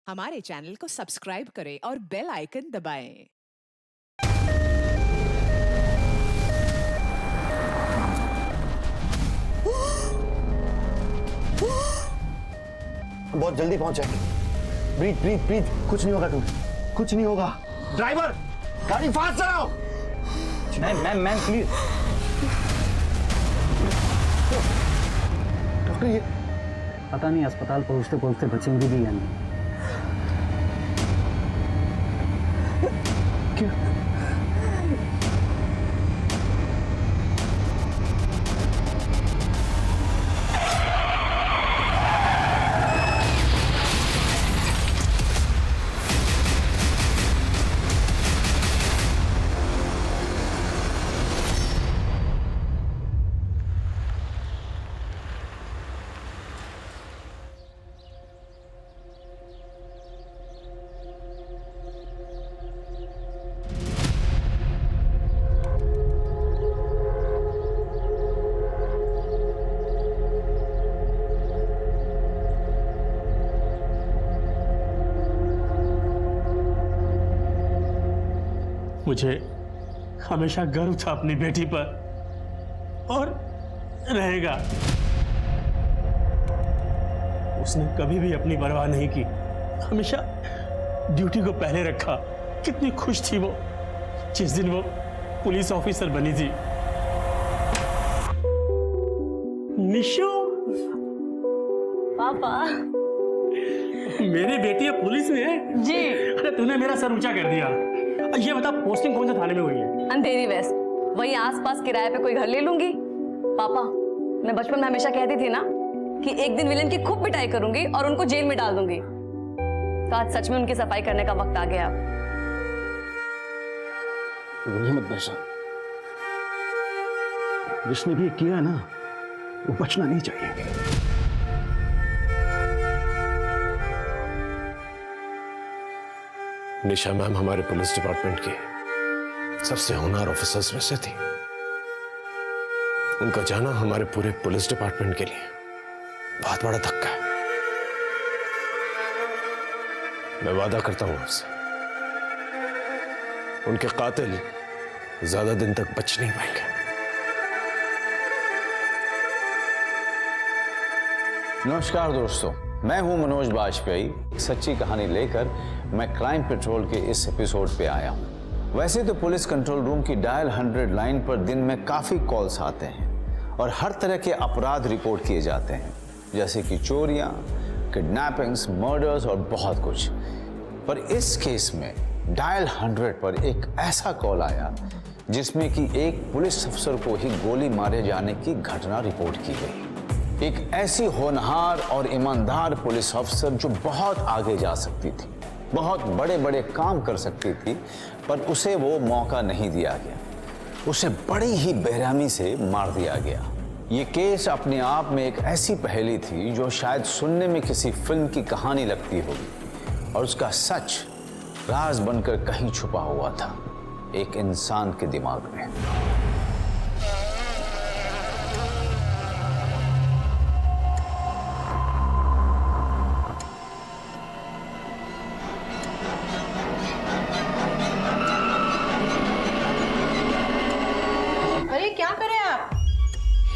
हमारे चैनल को सब्सक्राइब करें और बेल आइकन दबाएं। बहुत जल्दी पहुंचे। ब्रीथ ब्रीथ ब्रीथ, कुछ नहीं होगा तुम्हें, कुछ नहीं होगा। ड्राइवर गाड़ी फास्ट चलाओ। Ma'am please. डॉक्टर ये पता नहीं अस्पताल पहुंचते पहुंचते बचेंगे भी या नहीं। क्यों? मुझे हमेशा गर्व था अपनी बेटी पर और रहेगा। उसने कभी भी अपनी परवाह नहीं की, हमेशा ड्यूटी को पहले रखा। कितनी खुश थी वो जिस दिन वो पुलिस ऑफिसर बनी थी। निशु पापा, मेरी बेटी पुलिस में है जी। अरे तूने मेरा सर ऊंचा कर दिया। ये बता पोस्टिंग कौन से थाने में हुई है? अंधेरी वेस्ट, वही आसपास किराए पे कोई घर ले लूंगी। पापा, मैं बचपन में हमेशा कहती थी ना कि एक दिन विलेन की खूब पिटाई करूंगी और उनको जेल में डाल दूंगी। तो आज सच में उनकी सफाई करने का वक्त आ गया। रोने मत बैसा। जिसने भी किया है ना, वो बचना नहीं चाहिए। निशा मैम हमारे पुलिस डिपार्टमेंट की सबसे होनहार ऑफिसर्स में से थी। उनका जाना हमारे पूरे पुलिस डिपार्टमेंट के लिए बहुत बड़ा धक्का है। मैं वादा करता हूं आपसे, उनके कातिल ज्यादा दिन तक बच नहीं पाएंगे। नमस्कार दोस्तों, मैं हूं मनोज बाजपेयी। एक सच्ची कहानी लेकर मैं क्राइम पेट्रोल के इस एपिसोड पे आया हूं। वैसे तो पुलिस कंट्रोल रूम की डायल 100 लाइन पर दिन में काफ़ी कॉल्स आते हैं और हर तरह के अपराध रिपोर्ट किए जाते हैं, जैसे कि चोरियां, किडनैपिंग्स, मर्डर्स और बहुत कुछ। पर इस केस में डायल 100 पर एक ऐसा कॉल आया जिसमें कि एक पुलिस अफसर को ही गोली मारे जाने की घटना रिपोर्ट की गई। एक ऐसी होनहार और ईमानदार पुलिस अफसर जो बहुत आगे जा सकती थी, बहुत बड़े बड़े काम कर सकती थी, पर उसे वो मौका नहीं दिया गया। उसे बड़ी ही बेरहमी से मार दिया गया। ये केस अपने आप में एक ऐसी पहेली थी जो शायद सुनने में किसी फिल्म की कहानी लगती होगी, और उसका सच राज बनकर कहीं छुपा हुआ था, एक इंसान के दिमाग में।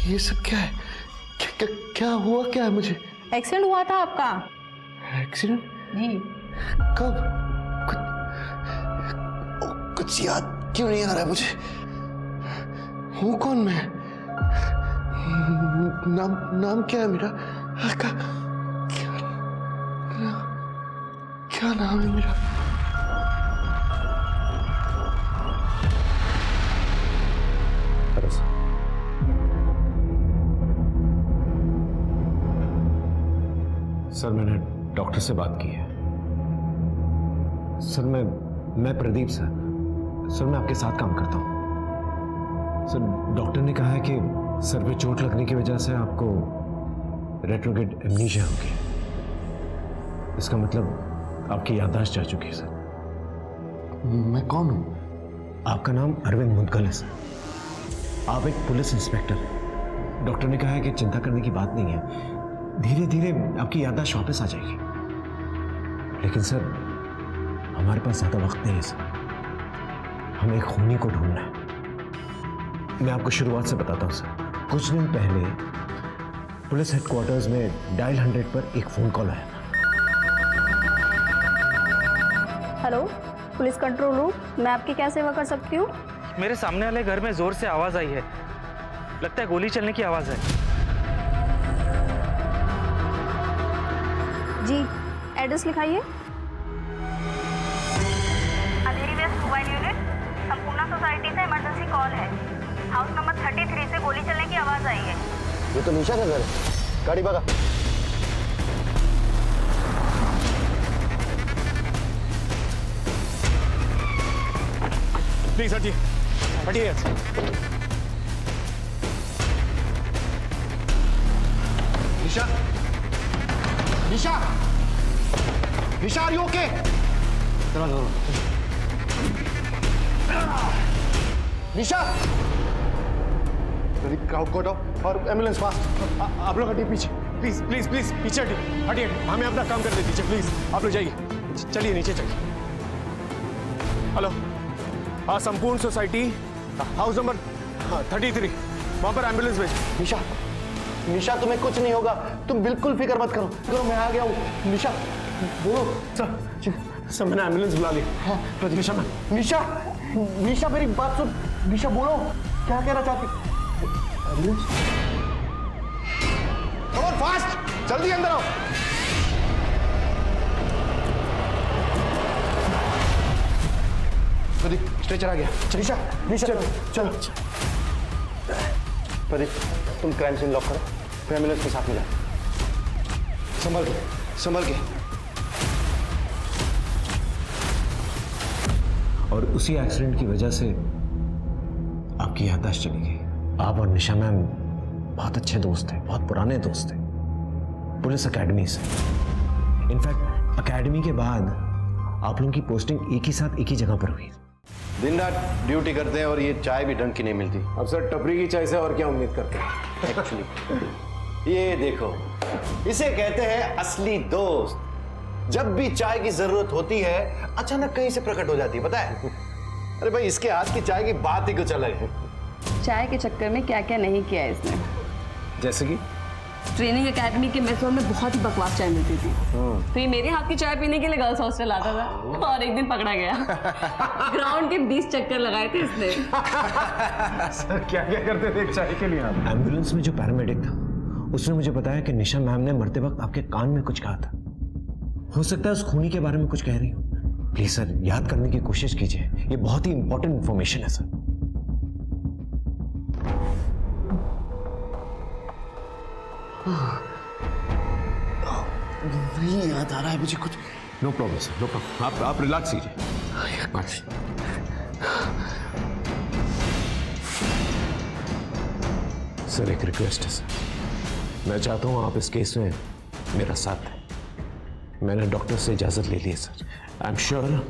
ये सब क्या है? क्या हुआ? क्या है मुझे? एक्सीडेंट हुआ था आपका। एक्सीडेंट? जी। कब? कुछ याद क्यों नहीं आ रहा है मुझे? हूँ कौन मैं? नाम क्या है मेरा? क्या नाम है मेरा? सर मैंने डॉक्टर से बात की है। सर मैं प्रदीप सर मैं आपके साथ काम करता हूँ। सर डॉक्टर ने कहा है कि सर पे चोट लगने की वजह से आपको रेट्रोग्रेड एमनीशिया हो गया। इसका मतलब आपकी याददाश्त जा चुकी है सर। मैं कौन हूँ? आपका नाम अरविंद मुदगल है सर। आप एक पुलिस इंस्पेक्टर हैं। डॉक्टर ने कहा है कि चिंता करने की बात नहीं है, धीरे धीरे आपकी याददाश्त वापस आ जाएगी। लेकिन सर हमारे पास ज्यादा वक्त नहीं है सर, हमें एक खूनी को ढूंढना है। मैं आपको शुरुआत से बताता हूं सर। कुछ दिन पहले पुलिस हेडक्वार्टर्स में डायल 100 पर एक फोन कॉल आया था। हेलो, पुलिस कंट्रोल रूम, मैं आपकी क्या सेवा कर सकती हूँ? मेरे सामने वाले घर में जोर से आवाज आई है, लगता है गोली चलने की आवाज है। जी, एड्रेस लिखाइए। अंधेरी waste mobile unit, Sampurna society से इमरजेंसी कॉल है। हाउस नंबर 33 से गोली चलने की आवाज आई है। ये तो निशा का घर है। गाड़ी भगा। प्लीज हटिए, हटिए। Nisha, Nisha, Nisha, are you okay? Nisha, crowd को हटाओ और एम्बुलेंस फास्ट। आप लोग हटिए पीछे, प्लीज प्लीज प्लीज पीछे हटिए, हटिए। हमें अपना काम करने दीजिए प्लीज। आप लोग जाइए, चलिए नीचे चलिए। हेलो, हाँ, संपूर्ण सोसाइटी, हाउस नंबर 33, वहां पर एम्बुलेंस भेज। निशा, निशा, तुम्हें कुछ नहीं होगा, तुम बिल्कुल फिक्र मत करो, मैं आ गया हूँ। निशा, बोलो। सर मैंने एम्बुलेंस बुला ली। हाँ, निशा, निशा, निशा, मेरी बात सुन। निशा, बोलो, क्या कहना चाहती? कम ऑन फास्ट, जल्दी अंदर आओ। प्रदीप, स्ट्रेचर आ गया। निशा, निशा, चलो। प्रदीप, तुम क्राइम सीन लॉक करो, फिर एम्बुलेंस के साथ में जाओ। संभल के, संभल के। और उसी एक्सीडेंट की वजह से आपकी याददाश्त चली गई। आप और निशा मैम बहुत अच्छे दोस्त थे, बहुत पुराने दोस्त थे, पुलिस एकेडमी से। इनफैक्ट एकेडमी के बाद आप लोगों की पोस्टिंग एक ही साथ एक ही जगह पर हुई। दिन रात ड्यूटी करते हैं और ये चाय भी ढंग की नहीं मिलती। अब सर टपरी की चाय से और क्या उम्मीद करते हैं? एक्चुअली ये देखो, इसे कहते हैं असली दोस्त। जब भी चाय की जरूरत होती है अचानक कहीं से प्रकट हो जाती है, पता है? अरे भाई, इसके हाथ की चाय की बात ही कुछ अलग है। चाय के चक्कर में क्या क्या नहीं किया इसने। जैसे कि ट्रेनिंग एकेडमी के मेस में बहुत ही बकवास चाय मिलती थी, तो ये मेरे हाथ की चाय पीने के लिए गर्ल्स हॉस्टल आता था और एक दिन पकड़ा गया। ग्राउंड के 20 चक्कर लगाए थे इसने। सर क्या क्या करते थे चाय के लिए आप? एम्बुलेंस में जो पैरामेडिक था उसने मुझे बताया कि निशा मैम ने मरते वक्त आपके कान में कुछ कहा था। हो सकता है उस खूनी के बारे में कुछ कह रही हो। प्लीज सर याद करने की कोशिश कीजिए, ये बहुत ही इंपॉर्टेंट इंफॉर्मेशन है सर। नहीं याद आ रहा है मुझे कुछ। No problem sir, no problem. आप रिलैक्स कीजिए। सर एक रिक्वेस्ट है सर, मैं चाहता हूं आप इस केस में मेरा साथ दें। मैंने डॉक्टर से इजाजत ले ली है सर। आई एम श्योर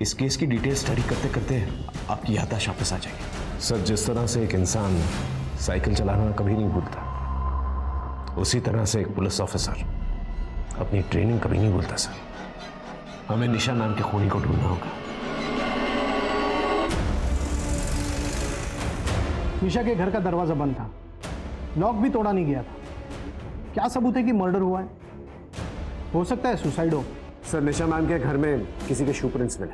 इस केस की डिटेल स्टडी करते करते आपकी याददाश्त वापस आ जाएगी। सर जिस तरह से एक इंसान साइकिल चलाना कभी नहीं भूलता, उसी तरह से एक पुलिस ऑफिसर अपनी ट्रेनिंग कभी नहीं भूलता सर। हमें निशा नाम के खूनी को ढूंढना होगा। निशा के घर का दरवाजा बंद था, लॉक भी तोड़ा नहीं गया था। क्या सबूत है कि मर्डर हुआ है? हो सकता है सुसाइड हो। सर निशा मैम के घर में किसी के शू प्रिंट्स मिले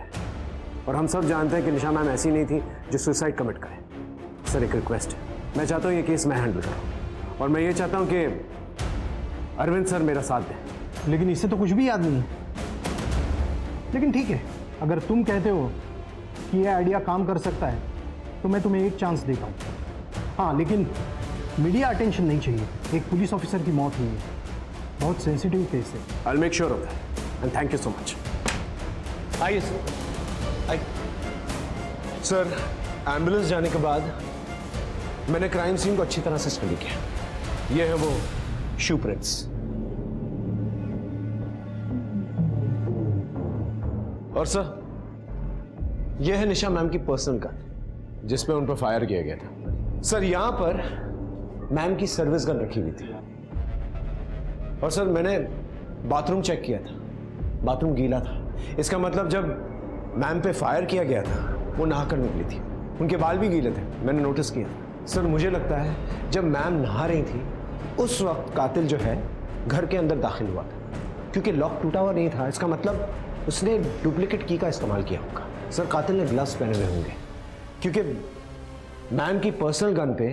और हम सब जानते हैं कि निशा मैम ऐसी नहीं थी जो सुसाइड कमिट करे। सर एक रिक्वेस्ट है, मैं चाहता हूँ ये केस मैं हैंडल करूँ और मैं ये चाहता हूँ कि अरविंद सर मेरा साथ दें। लेकिन इससे तो कुछ भी याद नहीं है। लेकिन ठीक है, अगर तुम कहते हो कि यह आइडिया काम कर सकता है तो मैं तुम्हें एक चांस देता हूँ। हाँ, लेकिन मीडिया अटेंशन नहीं चाहिए। एक पुलिस ऑफिसर की मौत हुई है, बहुत सेंसिटिव केस है। I will make sure of that and thank you so much. आइए सर, आइए। सर एम्बुलेंस जाने के बाद मैंने क्राइम सीन को अच्छी तरह से स्टडी किया। ये है वो शू प्रिंट्स। और सर ये है निशा मैम की पर्सनल गन जिस पे उन पर फायर किया गया था। सर यहां पर मैम की सर्विस गन रखी हुई थी। और सर मैंने बाथरूम चेक किया था, बाथरूम गीला था। इसका मतलब जब मैम पे फायर किया गया था वो नहाकर निकली थी, उनके बाल भी गीले थे, मैंने नोटिस किया। सर मुझे लगता है जब मैम नहा रही थी उस वक्त कातिल जो है घर के अंदर दाखिल हुआ था, क्योंकि लॉक टूटा हुआ नहीं था। इसका मतलब उसने डुप्लीकेट की का इस्तेमाल किया होगा। सर कातिल ने ग्लव्स पहने हुए होंगे, क्योंकि मैम की पर्सनल गन पे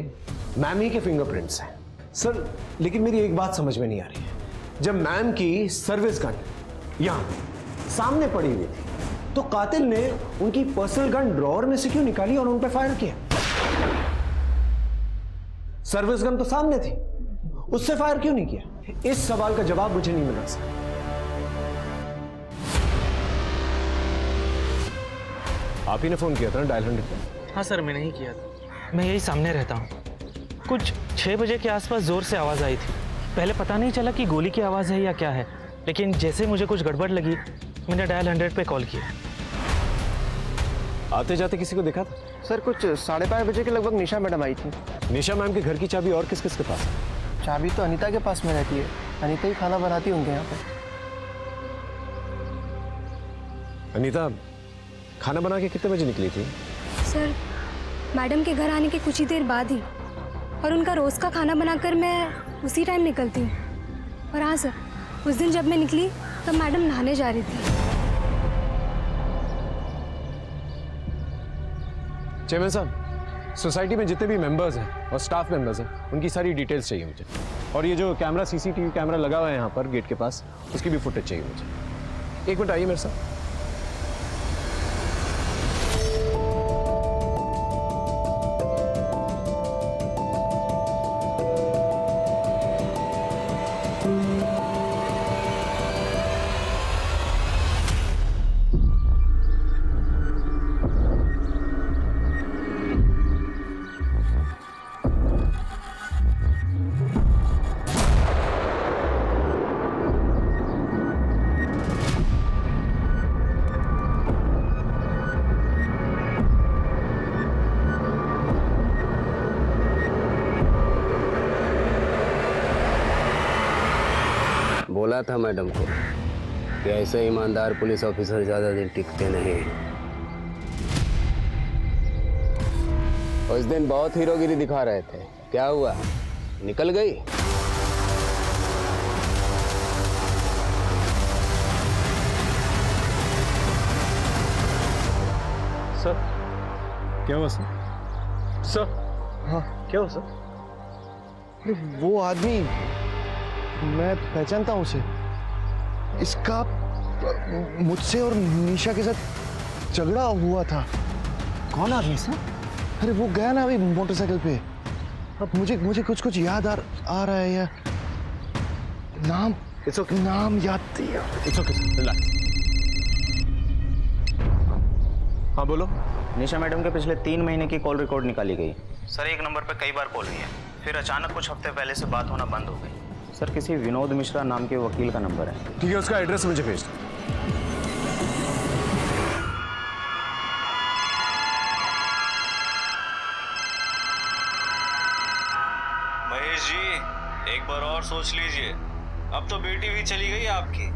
मैम ही के फिंगरप्रिंट्स हैं। सर लेकिन मेरी एक बात समझ में नहीं आ रही है, जब मैम की सर्विस गन यहां सामने पड़ी हुई थी तो कातिल ने उनकी पर्सनल गन ड्रॉअर में से क्यों निकाली और उन पर फायर किया? सर्विस गन तो सामने थी, उससे फायर क्यों नहीं किया? इस सवाल का जवाब मुझे नहीं मिला सर। आप ही ने फोन किया था ना डायल 100 पे? हाँ सर, मैंने ही किया था। मैं यही सामने रहता हूँ। कुछ 6 बजे के आसपास जोर से आवाज़ आई थी। पहले पता नहीं चला कि गोली की आवाज़ है या क्या है, लेकिन जैसे मुझे कुछ गड़बड़ लगी मैंने डायल 100 पे कॉल किया। आते जाते किसी को देखा था? सर कुछ 5:30 बजे के लगभग निशा मैडम आई थी। निशा मैम के घर की चाबी और किस किस के पास है? चाबी तो अनीता के पास में रहती है, अनीता ही खाना बनाती है उनके यहाँ पे। अनीता खाना बना के कितने बजे निकली थी? सर मैडम के घर आने के कुछ ही देर बाद ही, और उनका रोज़ का खाना बनाकर मैं उसी टाइम निकलती हूँ। और हाँ सर, उस दिन जब मैं निकली तब मैडम नहाने जा रही थी। चेयरमैन साहब, सोसाइटी में जितने भी मेंबर्स हैं और स्टाफ मेंबर्स हैं उनकी सारी डिटेल्स चाहिए मुझे, और ये जो कैमरा सीसीटीवी कैमरा लगा हुआ है यहाँ पर गेट के पास उसकी भी फुटेज चाहिए मुझे। एक मिनट आइए मेरे साथ। बोला था मैडम को कि ऐसे ईमानदार पुलिस ऑफिसर ज्यादा दिन टिकते नहीं। उस दिन बहुत हीरोगिरी दिखा रहे थे, क्या हुआ? निकल गई? सर क्या हुआ सर? सर हाँ क्या हुआ सर? वो आदमी मैं पहचानता हूँ उसे। इसका मुझसे और निशा के साथ झगड़ा हुआ था। कौन आदमी सर? अरे वो गया ना अभी मोटरसाइकिल पे। अब मुझे कुछ याद आ रहा है यार। नाम नाम याद दिया। It's okay sir, relax. हाँ बोलो। निशा मैडम के पिछले 3 महीने की कॉल रिकॉर्ड निकाली गई। सर एक नंबर पे कई बार कॉल हुई है, फिर अचानक कुछ हफ्ते पहले से बात होना बंद हो गई। सर किसी विनोद मिश्रा नाम के वकील का नंबर है। ठीक है, उसका एड्रेस मुझे भेज दो। महेश जी एक बार और सोच लीजिए, अब तो बेटी भी चली गई आपकी।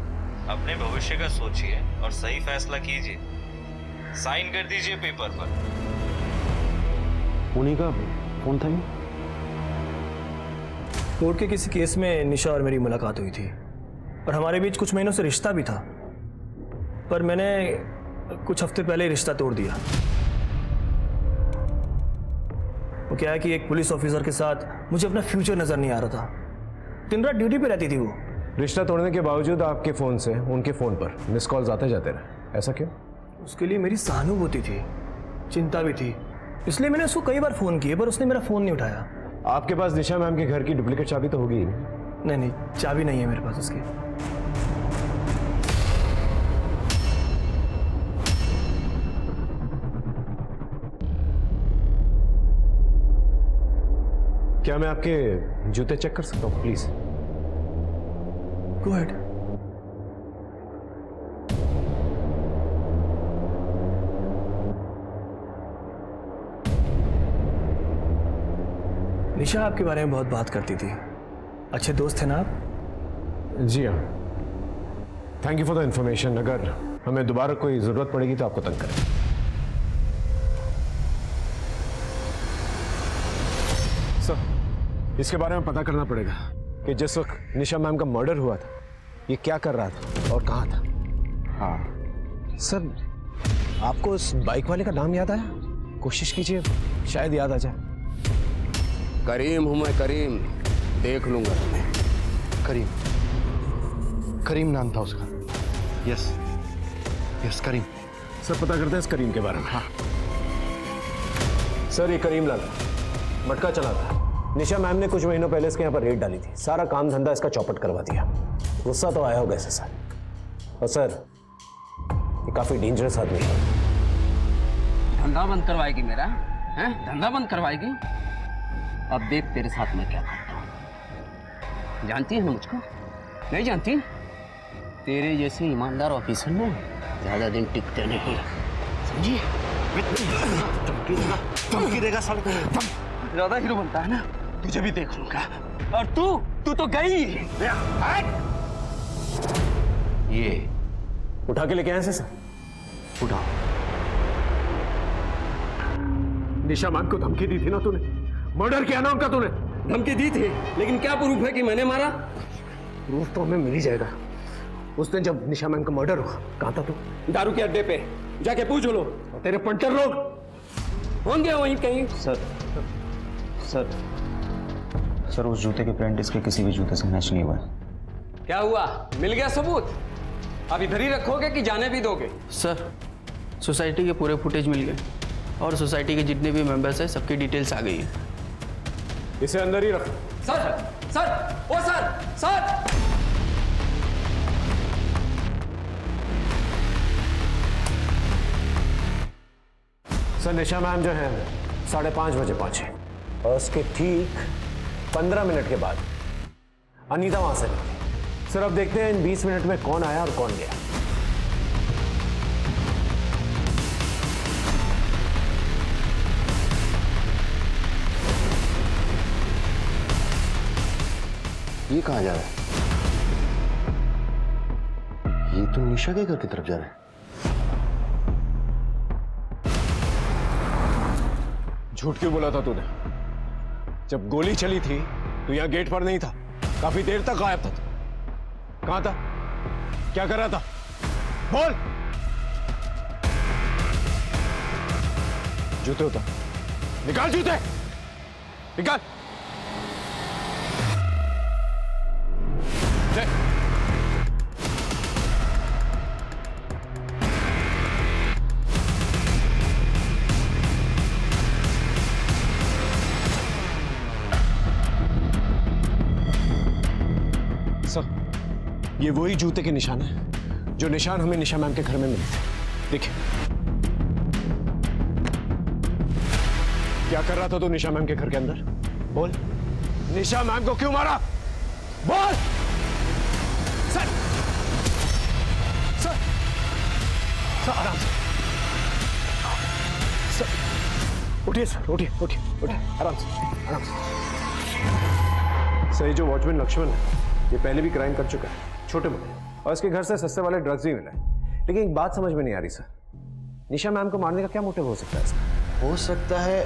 अपने भविष्य का सोचिए और सही फैसला कीजिए। साइन कर दीजिए पेपर पर। उन्हीं का फोन था ये? कोर्ट के किसी केस में निशा और मेरी मुलाकात हुई थी और हमारे बीच कुछ महीनों से रिश्ता भी था, पर मैंने कुछ हफ्ते पहले ही रिश्ता तोड़ दिया। वो क्या है कि एक पुलिस ऑफिसर के साथ मुझे अपना फ्यूचर नजर नहीं आ रहा था। दिन रात ड्यूटी पे रहती थी वो। रिश्ता तोड़ने के बावजूद आपके फोन से उनके फोन पर मिस कॉल्स आते जाते रहे, ऐसा क्यों? उसके लिए मेरी सहानुभूति थी, चिंता भी थी, इसलिए मैंने उसको कई बार फोन किए पर उसने मेरा फोन नहीं उठाया। आपके पास निशा मैम के घर की डुप्लीकेट चाबी तो होगी ही? नहीं, चाबी नहीं है मेरे पास उसकी। क्या मैं आपके जूते चेक कर सकता हूँ प्लीज? Go ahead. निशा आपके बारे में बहुत बात करती थी, अच्छे दोस्त थे ना आप? जी हाँ। Thank you for the information. अगर हमें दोबारा कोई जरूरत पड़ेगी तो आपको तंग करें। सर, इसके बारे में पता करना पड़ेगा कि जिस वक्त निशा मैम का मर्डर हुआ था ये क्या कर रहा था और कहाँ था। हाँ सर, आपको उस बाइक वाले का नाम याद आया? कोशिश कीजिए, शायद याद आ जाए। करीम हूं मैं, करीम। देख लूंगा तुम्हें। करीम नाम था उसका। यस करीम। सर पता करते हैं इस करीम के बारे में। हाँ सर, ये करीम लाल मटका चला था। निशा मैम ने कुछ महीनों पहले इसके यहाँ पर रेड डाली थी, सारा काम धंधा इसका चौपट करवा दिया। गुस्सा तो आया होगा इसे सर। और सर ये काफी डेंजरस आदमी है। धंधा बंद करवाएगी मेरा? हैं? धंधा बंद करवाएगी? अब देख तेरे साथ मैं क्या करता हूँ। जानती है ना मुझको? नहीं जानती? तेरे जैसे ईमानदार ऑफिसर में ज्यादा दिन टिकते नहीं, समझी? धमकी देगा साले को। ज्यादा हीरो बनता है ना, तुझे भी देख लूंगा। और तू तो गई। ये उठा के लेके आए सर? उठा। निशा मैम को धमकी दी थी ना तूने? मर्डर किया ना उनका तूने? धमकी दी थी, लेकिन क्या प्रूफ है कि मैंने मारा? प्रूफ तो हमें मिल ही जाएगा। उस दिन जब निशा मैम का मर्डर हुआ कहाँ था तू? दारू के अड्डे पे जाके पूछ लो। और तेरे पंटर लोग होंगे वहीं कहीं। सर उस जूते के प्रिंट इसके किसी भी जूते से मैच नहीं हुआ है। क्या हुआ? मिल गया सबूत? अब इधर ही रखोगे कि जाने भी दोगे? सर, सोसाइटी के पूरे फुटेज मिल गए और सोसाइटी के जितने भी मेंबर्स हैं सबकी डिटेल्स आ गई है। इसे अंदर ही रखो। सर। सर निशा मैम जो है 5:30 बजे पहुंचे और उसके ठीक 15 मिनट के बाद अनीता वहां से निकली। सर अब देखते हैं इन 20 मिनट में कौन आया और कौन गया। ये कहाँ जा रहा है? ये तो निशा के घर की तरफ जा रहा है। झूठ क्यों बोला था तूने? जब गोली चली थी तो यहां गेट पर नहीं था, काफी देर तक गायब था तू। कहां था? क्या कर रहा था? बोल। जूते उतार, निकाल जूते, निकाल। सर ये वही जूते के निशान है जो निशान हमें निशा मैम के घर में मिले थे। देखिए क्या कर रहा था तू निशा मैम के घर के अंदर? बोल। निशा मैम को क्यों मारा? बोल। सर सर सर आराम से। सर उठिए सर, उठिए आराम से। सर ये जो वॉचमैन लक्ष्मण है ये पहले भी क्राइम कर चुका है, छोटे मोटे, और इसके घर से सस्ते वाले ड्रग्स भी मिले। लेकिन एक बात समझ में नहीं आ रही सर, निशा मैम को मारने का क्या मोटिव हो सकता है इसका? हो सकता है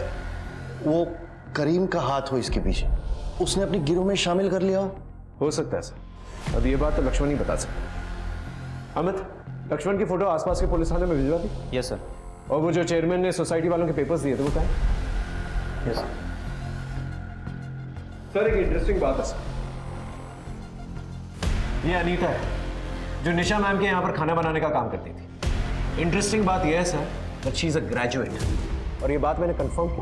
वो करीम का हाथ हो इसके पीछे, उसने अपनी गिरोह में शामिल कर लिया हो सकता है सर। अब ये बात तो लक्ष्मण ही बता सकता। अमित, लक्ष्मण की फोटो आसपास के पुलिस थाने में भिजवा दी। Yes sir. और वो जो चेयरमैन ने सोसाइटी वालों के पेपर्स दिए थे वो क्या है? Yes sir. एक इंटरेस्टिंग बात है सर, ये अनीता है जो निशा मैम के यहाँ पर खाना बनाने का काम करती थी। इंटरेस्टिंग बात यह है sir that she is a graduate, और ये बात मैंने कंफर्म की।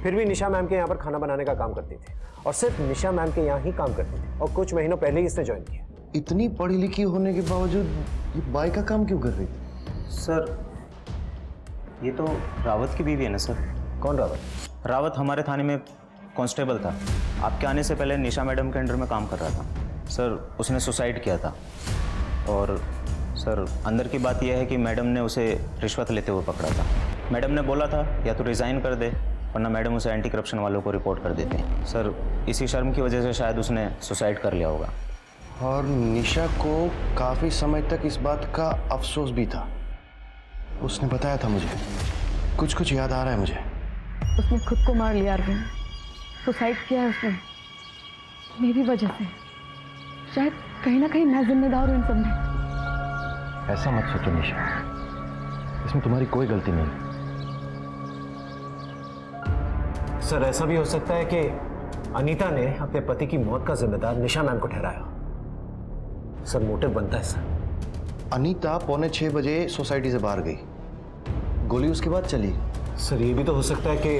फिर भी निशा मैम के यहाँ पर खाना बनाने का काम करती थी और सिर्फ निशा मैम के यहाँ ही काम करती थी, और कुछ महीनों पहले ही इसने ज्वाइन किया। इतनी पढ़ी लिखी होने के बावजूद ये बाई का काम क्यों कर रही थी? सर ये तो रावत की बीवी है ना सर। कौन रावत? रावत हमारे थाने में कांस्टेबल था। आपके आने से पहले निशा मैडम के अंडर में काम कर रहा था सर। उसने सुसाइड किया था, और सर अंदर की बात यह है कि मैडम ने उसे रिश्वत लेते हुए पकड़ा था। मैडम ने बोला था या तो रिज़ाइन कर दे, वरना मैडम उसे एंटी करप्शन वालों को रिपोर्ट कर देते हैं। सर इसी शर्म की वजह से शायद उसने सुसाइड कर लिया होगा। और निशा को काफी समय तक इस बात का अफसोस भी था। उसने बताया था मुझे, कुछ कुछ याद आ रहा है मुझे। उसने खुद को मार लिया अरविंद, सुसाइड किया है उसने मेरी वजह से। शायद कहीं ना कहीं मैं जिम्मेदार हूँ इन सब में। ऐसा मत सोचो निशा, इसमें तुम्हारी कोई गलती नहीं। सर ऐसा भी हो सकता है कि अनीता ने अपने पति की मौत का जिम्मेदार निशा मैम को ठहराया। सर मोटिव बनता है सर। अनीता 5:45 बजे सोसाइटी से बाहर गई, गोली उसके बाद चली। सर ये भी तो हो सकता है कि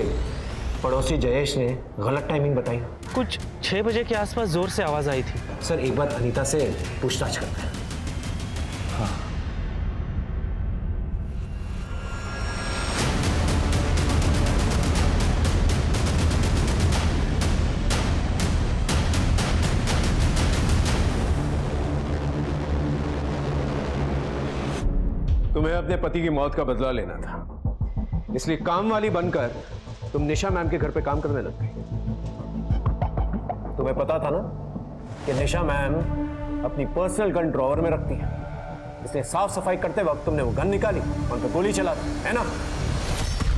पड़ोसी जयेश ने गलत टाइमिंग बताई। कुछ 6 बजे के आसपास जोर से आवाज आई थी। सर एक बार अनीता से पूछताछ करते हैं। हाँ। तुम्हें अपने पति की मौत का बदला लेना था, इसलिए काम वाली बनकर तुम निशा मैम के घर पे काम करने लग गई। तुम्हें पता था ना कि निशा मैम अपनी पर्सनल गन ड्रॉवर में रखती है, इसलिए साफ सफाई करते वक्त तुमने वो गन निकाली और उन पर गोली चला दी, है ना?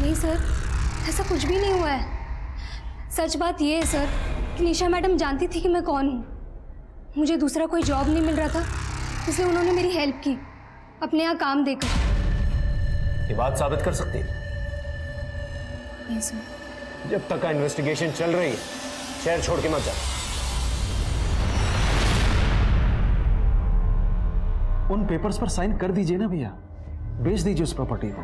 नहीं सर, ऐसा कुछ भी नहीं हुआ है। सच बात ये है सर कि निशा मैडम जानती थी कि मैं कौन हूँ। मुझे दूसरा कोई जॉब नहीं मिल रहा था, इसलिए उन्होंने मेरी हेल्प की अपने यहाँ काम देकर। ये बात साबित कर सकती है? नहीं सर। जब तक का इन्वेस्टिगेशन चल रही है शहर छोड़ के मत जा। उन पेपर्स पर साइन कर दीजिए ना भैया, बेच दीजिए उस प्रॉपर्टी को।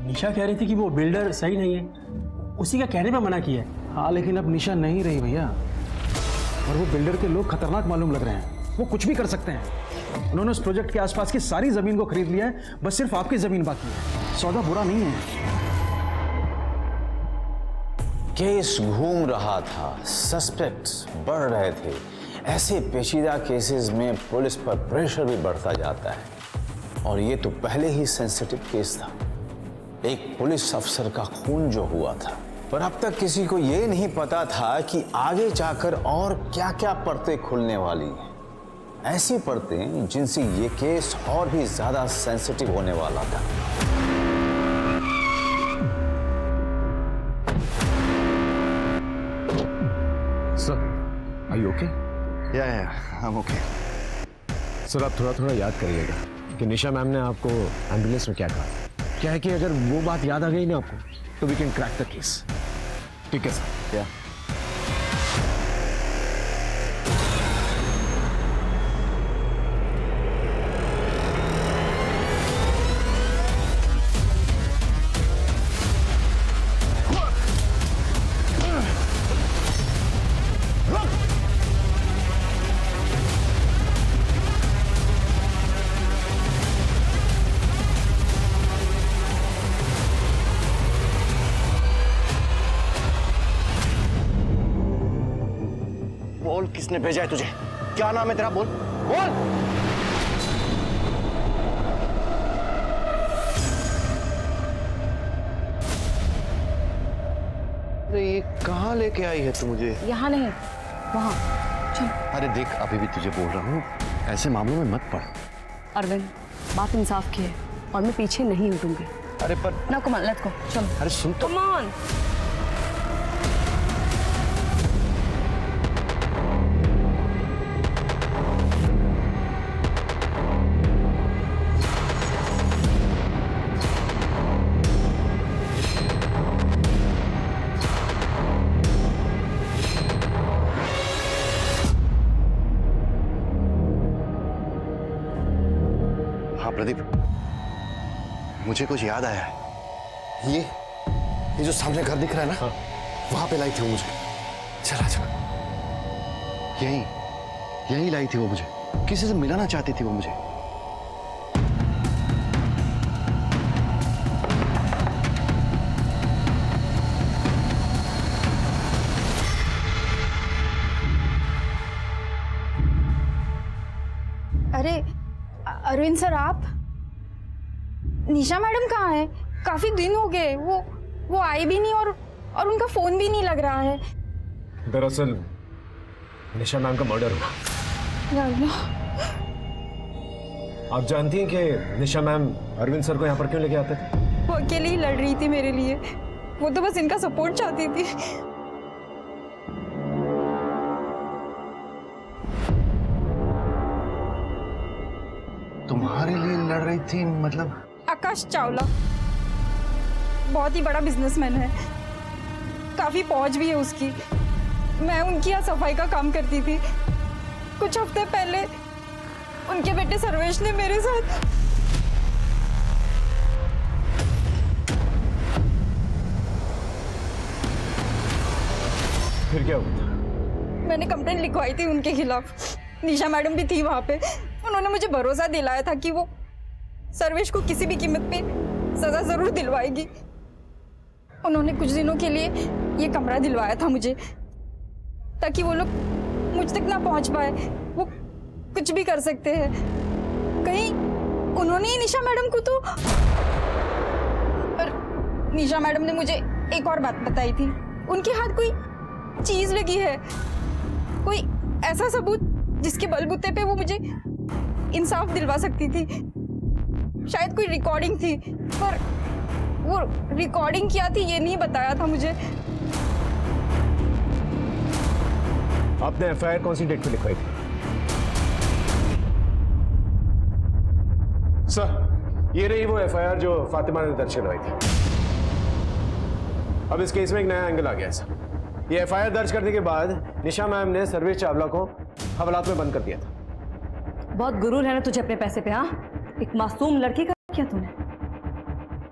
निशा कह रही थी कि वो बिल्डर सही नहीं है, उसी का कहने पे मना किया है। हाँ लेकिन अब निशा नहीं रही भैया, और वो बिल्डर के लोग खतरनाक मालूम लग रहे हैं। वो कुछ भी कर सकते हैं। उन्होंने उस प्रोजेक्ट के आसपास की सारी जमीन को खरीद लिया है, बस सिर्फ आपकी जमीन बाकी है। सौदा बुरा नहीं है। केस घूम रहा था, सस्पेक्ट्स बढ़ रहे थे। ऐसे पेचीदा केसेस में पुलिस पर प्रेशर भी बढ़ता जाता है, और ये तो पहले ही सेंसिटिव केस था। एक पुलिस अफसर का खून जो हुआ था, पर अब तक किसी को ये नहीं पता था कि आगे जाकर और क्या क्या परतें खुलने वाली हैं। ऐसी परतें जिनसे ये केस और भी ज्यादा सेंसिटिव होने वाला था। Sir are you okay? या I'm okay। सर आप थोड़ा थोड़ा याद करिएगा कि निशा मैम ने आपको एम्बुलेंस में क्या कहा। क्या है कि अगर वो बात याद आ गई ना आपको तो we can crack the case. ठीक है सर। या बोल, किसने भेजा है तुझे? क्या नाम है तेरा? बोल बोल। अरे ये कहाँ लेके आई है तू मुझे? यहाँ नहीं, वहाँ। चल। अरे देख, अभी भी तुझे बोल रहा हूँ, ऐसे मामलों में मत पड़। अरविंद, बात इंसाफ की है और मैं पीछे नहीं हटूंगी। अरे पर ना कमान, लेट्स गो, चल। अरे सुन तो। Come on. हाँ प्रदीप, मुझे कुछ याद आया है। ये जो सामने घर दिख रहा है ना, वहां पे लाई थी वो मुझे। चला चला, यही लाई थी वो मुझे। किसी से मिलाना चाहती थी वो मुझे। अरे अरविंद सर, आप? निशा मैडम कहाँ है? काफी दिन हो गए, वो आई भी नहीं और उनका फोन भी नहीं लग रहा है। दरअसल निशा मैम का मर्डर हुआ। या अल्लाह। आप जानती हैं कि निशा मैम अरविंद सर को यहाँ पर क्यों लेके आते थे? वो अकेली ही लड़ रही थी मेरे लिए, वो तो बस इनका सपोर्ट चाहती थी। तुम्हारे लिए लड़ रही थी मतलब? आकाश चावला बहुत ही बड़ा बिजनेसमैन है, काफी पहुंच भी है उसकी। मैं उनकी यहाँ सफाई का काम करती थी। कुछ हफ्ते पहले उनके बेटे सर्वेश ने मेरे साथ फिर क्या हुआ? मैंने कंप्लेंट लिखवाई थी उनके खिलाफ। निशा मैडम भी थी वहां पे। उन्होंने मुझे भरोसा दिलाया था कि वो सर्वेश को किसी भी कीमत पे सजा जरूर दिलवाएगी। उन्होंने कुछ दिनों के लिए ये कमरा दिलवाया था मुझे, ताकि वो लोग मुझ तक ना पहुंच पाए। वो कुछ भी कर सकते हैं। कहीं उन्होंने ही निशा मैडम को तो। और निशा मैडम ने मुझे एक और बात बताई थी, उनके हाथ कोई चीज लगी है, कोई ऐसा सबूत जिसके बलबूते पे वो मुझे इंसाफ दिलवा सकती थी। शायद कोई रिकॉर्डिंग थी, पर वो रिकॉर्डिंग क्या थी ये नहीं बताया था मुझे। आपने एफआईआर कौन सी डेट पे लिखवाई थी? सर, ये रही वो एफआईआर जो फातिमा ने दर्ज करवाई थी। अब इस केस में एक नया एंगल आ गया है सर। ये एफआईआर दर्ज करने के बाद निशा मैम ने सर्वेश चावला को हवालात में बंद कर दिया था। बहुत गुरूर है ना तुझे अपने पैसे पे? हाँ, एक मासूम लड़की का क्या तूने?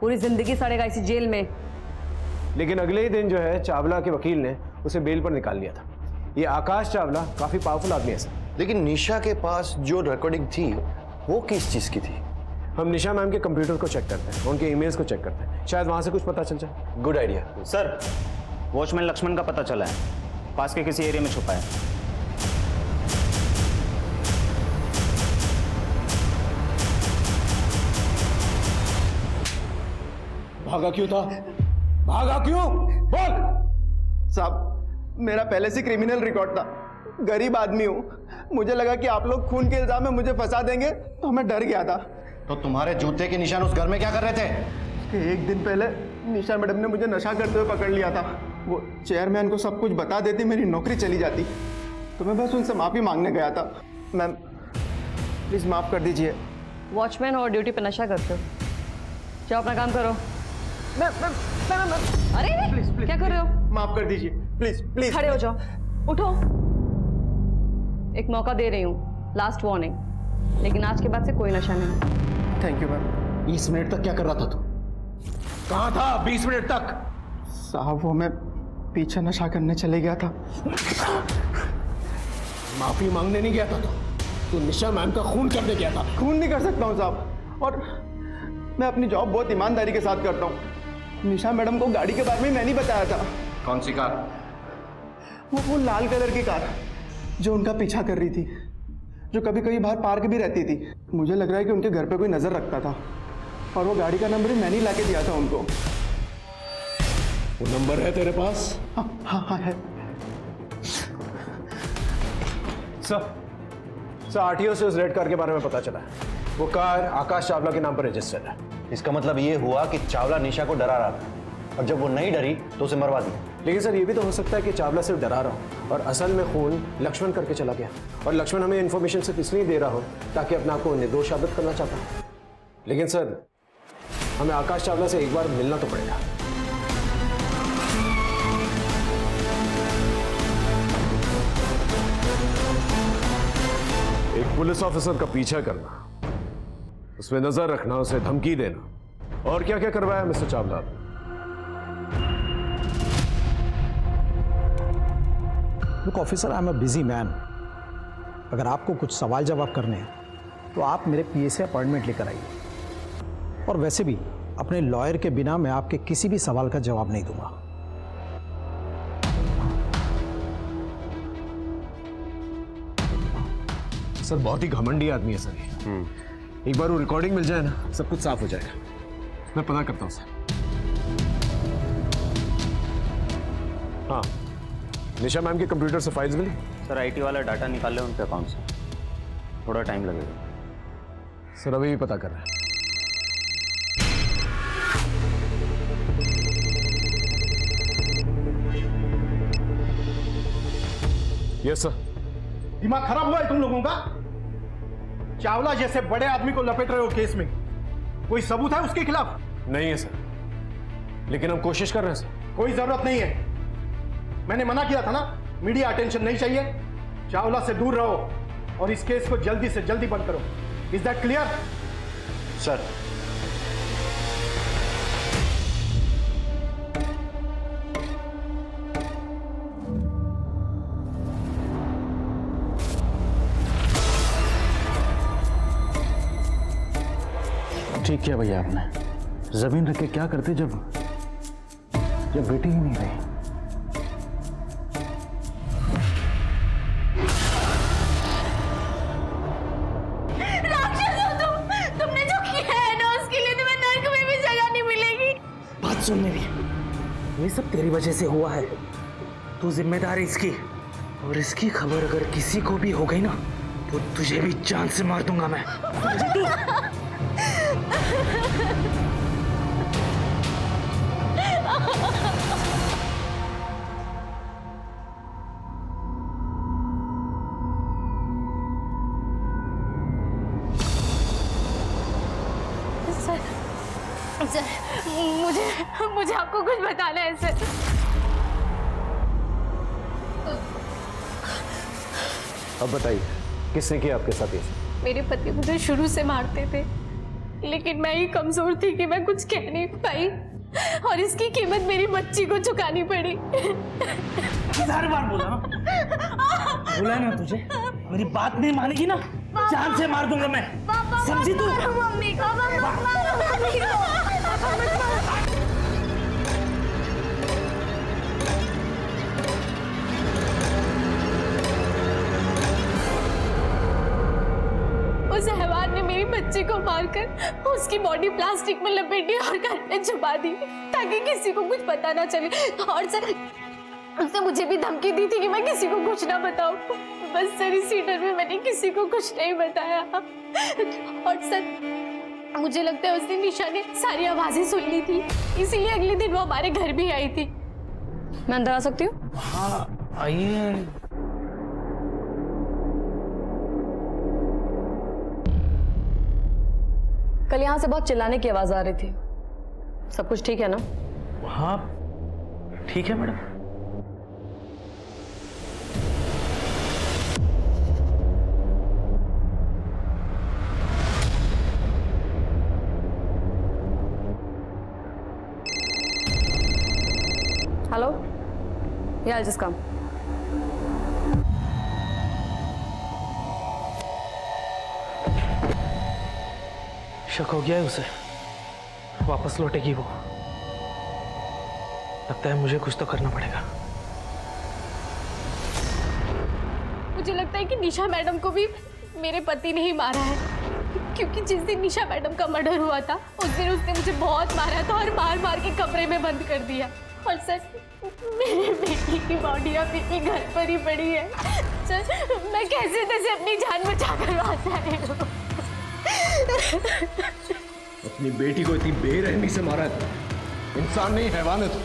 पूरी जिंदगी सड़ेगा इसी जेल में। लेकिन अगले ही दिन जो है चावला के वकील ने उसे बेल पर निकाल लिया था। ये आकाश चावला काफी पावरफुल आदमी है सर। लेकिन निशा के पास जो रिकॉर्डिंग थी वो किस चीज की थी? हम निशा मैम के कंप्यूटर को चेक करते हैं, उनके ईमेल्स को चेक करते हैं, शायद वहां से कुछ पता चल जाए। Good idea sir. Watchman Lakshman का पता चला है, पास के किसी एरिया में छुपा है। भागा क्यों था? भागा क्यों? बोल। साहब, मेरा पहले से क्रिमिनल रिकॉर्ड था। गरीब आदमी हूँ। मुझे लगा कि आप लोग खून के इल्जाम में मुझे फंसा देंगे, तो मैं डर गया था। तो तुम्हारे जूते के निशान उस घर में क्या कर रहे थे? कि एक दिन पहले निशा मैडम ने मुझे नशा करते हुए पकड़ लिया था। वो चेयरमैन को सब कुछ बता देती, मेरी नौकरी चली जाती। तो मैं बस उनसे माफ़ी मांगने गया था। मैम प्लीज़ माफ़ कर दीजिए। वॉचमैन और ड्यूटी पे नशा करते हो? जाओ अपना काम करो। अरे प्लीज क्या कर रहे हो? माफ कर दीजिए, प्लीज प्लीज। खड़े हो जाओ, उठो। एक मौका दे रही हूँ, लास्ट वार्निंग, लेकिन आज के बाद से कोई नशा नहीं। Thank you ma'am. 20 मिनट तक क्या कर रहा था तू? कहाँ था 20 मिनट तक? साहब, वो मैं पीछे नशा करने चले गया था। माफी मांगने नहीं गया था तू निशा मैम का खून करने गया था। खून नहीं कर सकता हूँ साहब, और मैं अपनी जॉब बहुत ईमानदारी के साथ करता हूँ। निशा मैडम को गाड़ी के बारे में मैंने बताया था। कौन सी कार? वो लाल कलर की कार जो उनका पीछा कर रही थी, जो कभी कभी बाहर पार्क भी रहती थी। मुझे लग रहा है कि उनके घर पे कोई नजर रखता था, और वो गाड़ी का नंबर भी मैंने ही लाके दिया था उनको। वो नंबर है तेरे पास? हाँ है। सर आरटीओ से उस रेड कार के बारे में पता चला है। वो कार आकाश चावला के नाम पर रजिस्टर्ड है। इसका मतलब ये हुआ कि चावला निशा को डरा रहा था, और जब वो नहीं डरी तो उसे मरवा दिया। लेकिन सर ये भी तो हो सकता है कि चावला सिर्फ डरा रहा हो और असल में खून लक्ष्मण करके चला गया, और लक्ष्मण हमें इन्फॉर्मेशन सिर्फ इसलिए दे रहा हो ताकि अपने आप को निर्दोष साबित करना चाहता हो। लेकिन सर हमें आकाश चावला से एक बार मिलना तो पड़ेगा। एक पुलिस ऑफिसर का पीछा करना, उसमें नजर रखना, उसे धमकी देना, और क्या क्या करवाया mister Chawla? Look officer, I am a busy man. अगर आपको कुछ सवाल जवाब करने हैं तो आप मेरे पीए से अपॉइंटमेंट लेकर आइए। और वैसे भी अपने लॉयर के बिना मैं आपके किसी भी सवाल का जवाब नहीं दूंगा। सर बहुत ही घमंडी आदमी है सर ये। एक बार वो रिकॉर्डिंग मिल जाए ना, सब कुछ साफ हो जाएगा। मैं पता करता हूँ सर। हाँ, निशा मैम के कंप्यूटर से फाइल्स मिली? सर आईटी वाला डाटा निकाल ले उनके अकाउंट से। थोड़ा टाइम लगेगा। सर अभी भी पता कर रहे हैं। Yes sir. दिमाग खराब हुआ है तुम लोगों का? चावला जैसे बड़े आदमी को लपेट रहे हो केस में। कोई सबूत है उसके खिलाफ? नहीं है सर, लेकिन हम कोशिश कर रहे हैं सर। कोई जरूरत नहीं है। मैंने मना किया था ना, मीडिया अटेंशन नहीं चाहिए। चावला से दूर रहो और इस केस को जल्दी से जल्दी बंद करो। Is that clear? सर ठीक किया भैया आपने। जमीन रख के क्या करते जब बेटी ही नहीं रही। तुमने जो किया है ना, उसके लिए तुम्हें नर्क में भी जगह नहीं मिलेगी। बात सुन मेरी, ये सब तेरी वजह से हुआ है। तू जिम्मेदार है इसकी, और इसकी खबर अगर किसी को भी हो गई ना तो तुझे भी जान से मार दूंगा मैं। समझी तू? सर, मुझे आपको कुछ बताना है सर। अब बताइए, किसने किया आपके साथ ये? मेरे पति मुझे शुरू से मारते थे, लेकिन मैं ही कमजोर थी कि मैं कुछ कह नहीं पाई, और इसकी कीमत मेरी बच्ची को चुकानी पड़ी। 1000 बार बोला ना तुझे, मेरी बात नहीं मानेगी ना जान से मार दूंगा मैं। समझी तू? मम्मी को उस हैवान ने मेरी बच्ची को मारकर उसकी बॉडी प्लास्टिक में लपेटी और घर में छुपा दी ताकि किसी को कुछ पता ना चले। और सर, उसने मुझे भी धमकी दी थी कि मैं किसी को कुछ ना बताऊं। बस सर, इसी डर में मैंने किसी को कुछ नहीं बताया। और सर, मुझे लगता है उस दिन निशा ने सारी आवाजें सुन ली थी, इसीलिए अगले दिन वो हमारे घर भी आई थी। मैं अंदर आ सकती हूँ? हाँ आइए। कल यहाँ से बहुत चिल्लाने की आवाज आ रही थी। सब कुछ ठीक है ना? हाँ ठीक है मैडम। हेलो, या I'll just come. शक हो गया है उसे, वापस लौटेगी वो। लगता है मुझे कुछ तो करना पड़ेगा। मुझे लगता है कि निशा मैडम को भी मेरे पति ने ही मारा है, क्योंकि जिस दिन निशा मैडम का मर्डर हुआ था उस दिन उसने मुझे बहुत मारा था और मार मार के कमरे में बंद कर दिया। और सर, मेरे बेटी की बॉडी अभी भी घर पर ही पड़ी है। सर, मैं कैसे तैसे अपनी जान बचा कर वापस आई हूँ। अपनी बेटी को इतनी बेरहमी से मारा है, इंसान नहीं हैवान है तू।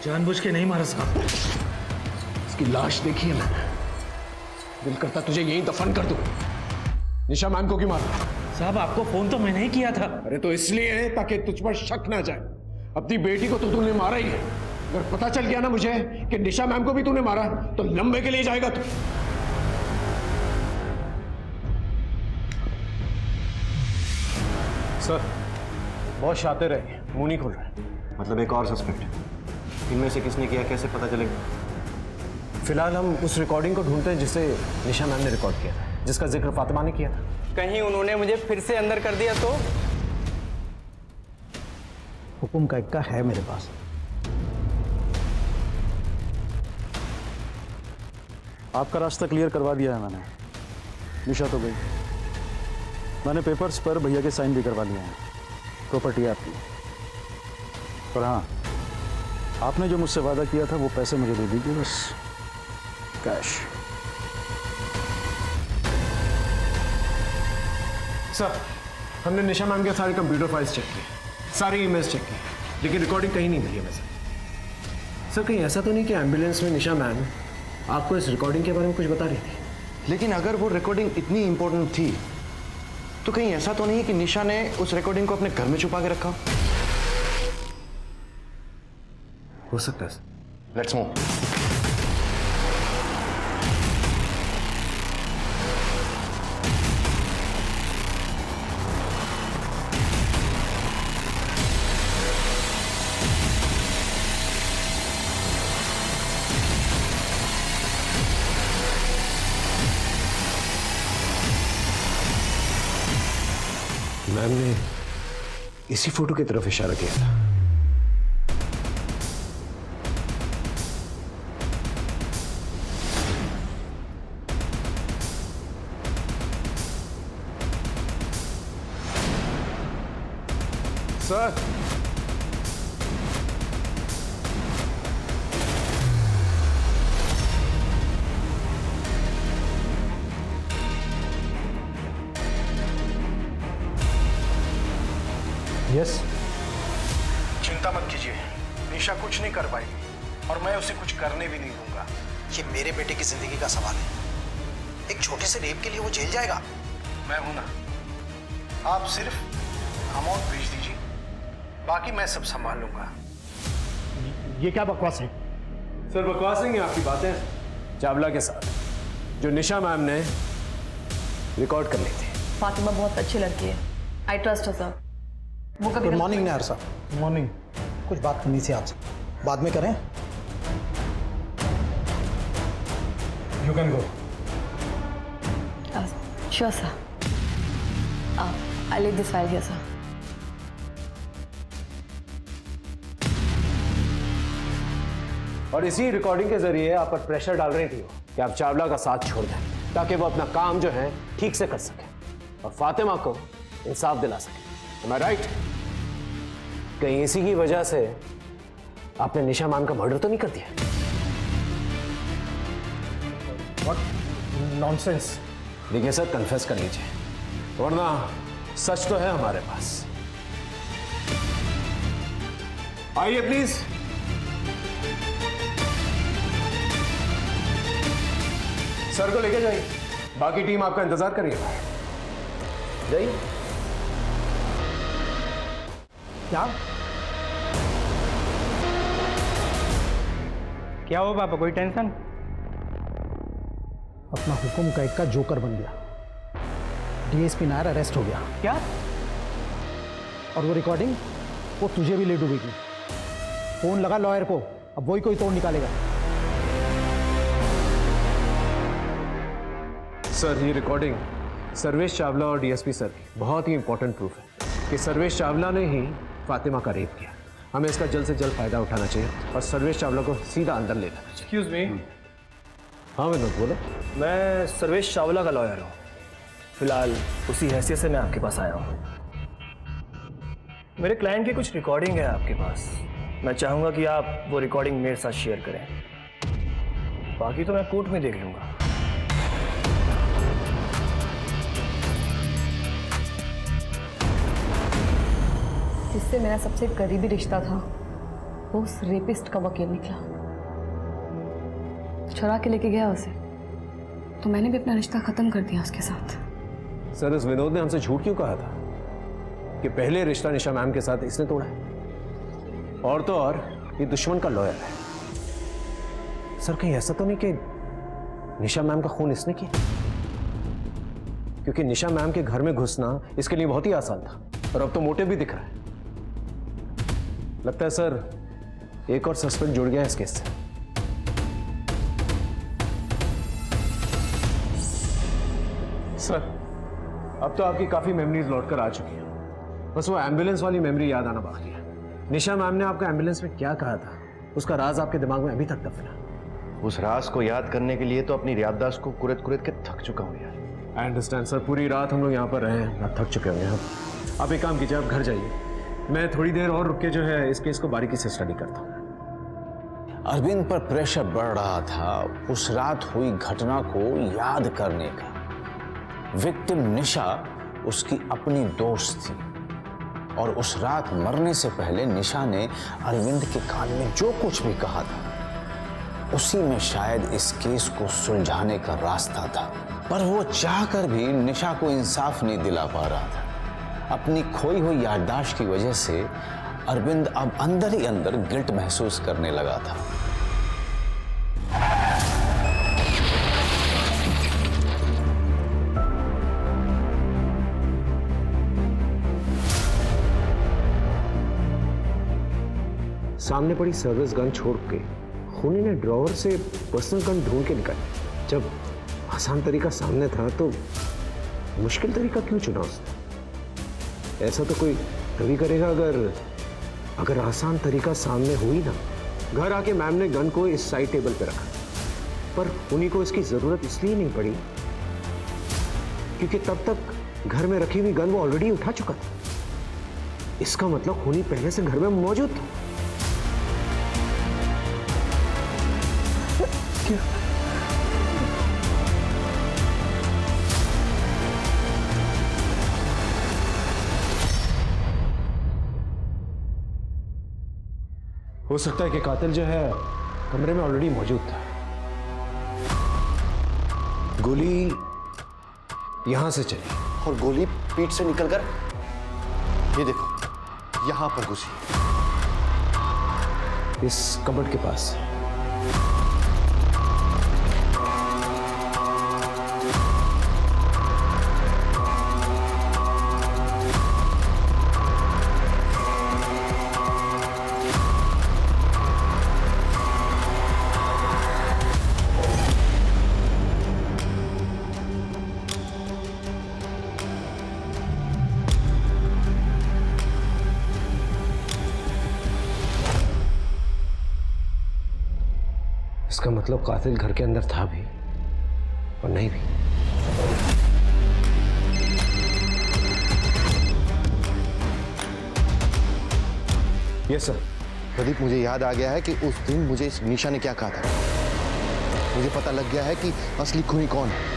जानबूझ के नहीं मारा साहब। इसकी लाश देखी है मैंने, दिल करता तुझे यहीं दफन कर दूं। निशा मैम को क्यों मारा? साहब आपको फोन तो मैंने ही किया था। अरे तो इसलिए है ताकि तुझ पर शक ना जाए। अपनी बेटी को तो तूने मारा ही है, अगर पता चल गया ना मुझे कि निशा मैम को भी तूने मारा तो लंबे के लिए जाएगा तू। सर, बहुत शातिर है, मुंह नहीं खोल रहा है। मतलब एक और सस्पेक्ट, इनमें से किसने किया कैसे पता चलेगा? फिलहाल हम उस रिकॉर्डिंग को ढूंढते हैं जिसे निशा मैम ने रिकॉर्ड किया था, जिसका जिक्र फातिमा ने किया था। कहीं उन्होंने मुझे फिर से अंदर कर दिया तो? हुक्म का इक्का है मेरे पास। आपका रास्ता क्लियर करवा दिया है मैंने। निशा तो गई, मैंने पेपर्स पर भैया के साइन भी करवा लिए हैं। प्रॉपर्टी है आपकी। पर हाँ, आपने जो मुझसे वादा किया था वो पैसे मुझे दे दीजिए, बस कैश। सर, हमने निशा मैम के सारे कंप्यूटर फाइल्स चेक किए, सारी ईमेल्स चेक की, लेकिन रिकॉर्डिंग कहीं नहीं मिली हमें सर। कहीं ऐसा तो नहीं कि एम्बुलेंस में निशा मैम आपको इस रिकॉर्डिंग के बारे में कुछ बता रही थी? लेकिन अगर वो रिकॉर्डिंग इतनी इंपॉर्टेंट थी तो कहीं ऐसा तो नहीं है कि निशा ने उस रिकॉर्डिंग को अपने घर में छुपा के रखा? हो सकता है। Let's move. मैम ने इसी फोटो की तरफ इशारा किया था। सर, यस, चिंता मत कीजिए, निशा कुछ नहीं कर पाएगी और मैं उसे कुछ करने भी नहीं दूंगा। ये मेरे बेटे की जिंदगी का सवाल है। एक छोटे से रेप के लिए वो जेल जाएगा? मैं हूं ना, आप सिर्फ अमाउंट भेज दीजिए, बाकी मैं सब संभाल लूंगा। ये क्या बकवास है? सर, बकवास नहीं है आपकी बातें चावला के साथ जो निशा मैम ने रिकॉर्ड कर ली थी। फातिमा बहुत अच्छी लड़की है, आई ट्रस्ट हर सर। वो कभी गुड मॉर्निंग नायर साहब। मॉर्निंग। कुछ बात करनी थी आपसे, बाद में करें? You can go. Sure sir, I leave this file here sir. और इसी रिकॉर्डिंग के जरिए आप पर प्रेशर डाल रही थी वो कि आप चावला का साथ छोड़ दें ताकि वो अपना काम जो है ठीक से कर सके और फातिमा को इंसाफ दिला सके। Am I right? कहीं इसी की वजह से आपने निशा मैम का मर्डर तो नहीं कर दिया? What nonsense? देखिए सर, कन्फेस कर लीजिए, वरना सच तो है हमारे पास। आइए प्लीज। सर को लेके जाइए, बाकी टीम आपका इंतजार कर रही है। जाइए। क्या हो पापा, कोई टेंशन? अपना हुकुम कैद का जोकर बन गया। डीएसपी नायर अरेस्ट हो गया। क्या? और वो रिकॉर्डिंग, वो तुझे भी ले डूबेगी। फोन लगा लॉयर को, अब वही कोई तोड़ निकालेगा। सर, ये रिकॉर्डिंग सर्वेश चावला और डीएसपी सर की बहुत ही इंपॉर्टेंट प्रूफ है कि सर्वेश चावला ने ही फातिमा का रेप किया। हमें इसका जल्द से जल्द फायदा उठाना चाहिए और सर्वेश चावला को सीधा अंदर ले जाना चाहिए। Excuse me. हाँ विनोद, बोलो। मैं सर्वेश चावला का लॉयर हूँ, फिलहाल उसी हैसियत से मैं आपके पास आया हूँ। मेरे क्लाइंट की कुछ रिकॉर्डिंग है आपके पास, मैं चाहूँगा कि आप वो रिकॉर्डिंग मेरे साथ शेयर करें, बाकी तो मैं कोर्ट में देख लूँगा। जिससे मेरा सबसे करीबी रिश्ता था वो उस रेपिस्ट का वकील निकला, चुरा के लेके गया उसे, तो मैंने भी अपना रिश्ता खत्म कर दिया उसके साथ। सर, इस विनोद ने हमसे झूठ क्यों कहा था कि पहले रिश्ता निशा मैम के साथ इसने तोड़ा है? और तो और ये दुश्मन का लॉयर है। सर, कहीं ऐसा तो नहीं कि निशा मैम का खून इसने किया? क्योंकि निशा मैम के घर में घुसना इसके लिए बहुत ही आसान था और अब तो मोटिव भी दिख रहा है। लगता है सर एक और सस्पेक्ट जुड़ गया है इस केस से। सर, अब तो आपकी काफी मेमोरीज लौटकर आ चुकी हैं, बस वो एम्बुलेंस वाली मेमोरी याद आना बाकी है। निशा मैम ने आपको एम्बुलेंस में क्या कहा था, उसका राज आपके दिमाग में अभी तक दफन है। उस राज को याद करने के लिए तो अपनी याददाश्त को कुरेद कुरेद के थक चुका हूं यार। आई अंडरस्टैंड सर, पूरी रात हम लोग यहाँ पर रहे हैं, आप थक चुके होंगे। हम आप एक काम कीजिए, आप घर जाइए, मैं थोड़ी देर और रुक के जो है इस केस को बारीकी से स्टडी करता हूँ। अरविंद पर प्रेशर बढ़ रहा था उस रात हुई घटना को याद करने का। विक्टिम निशा उसकी अपनी दोस्त थी और उस रात मरने से पहले निशा ने अरविंद के कान में जो कुछ भी कहा था उसी में शायद इस केस को सुलझाने का रास्ता था। पर वो चाहकर भी निशा को इंसाफ नहीं दिला पा रहा था। अपनी खोई हुई याददाश्त की वजह से अरविंद अब अंदर ही अंदर गिल्ट महसूस करने लगा था। सामने पड़ी सर्विस गन छोड़ के खूनी ने ड्रॉवर से पर्सनल गन ढूंढ के निकाली। जब आसान तरीका सामने था तो मुश्किल तरीका क्यों चुना उसने? ऐसा तो कोई तभी करेगा अगर आसान तरीका सामने हुई ना। घर आके मैम ने गन को इस साइड टेबल पे रखा, पर खूनी को इसकी जरूरत इसलिए नहीं पड़ी क्योंकि तब तक घर में रखी हुई गन वो ऑलरेडी उठा चुका था। इसका मतलब खूनी पहले से घर में मौजूद था। क्या? हो सकता है कि कातिल जो है कमरे में ऑलरेडी मौजूद था। गोली यहां से चली और गोली पीठ से निकलकर ये देखो यहां पर घुसी, इस कबर्ड के पास। इसका मतलब कातिल घर के अंदर था भी और नहीं भी। Yes sir. प्रदीप, मुझे याद आ गया है कि उस दिन मुझे इस निशा ने क्या कहा था। मुझे पता लग गया है कि असली खूनी कौन है।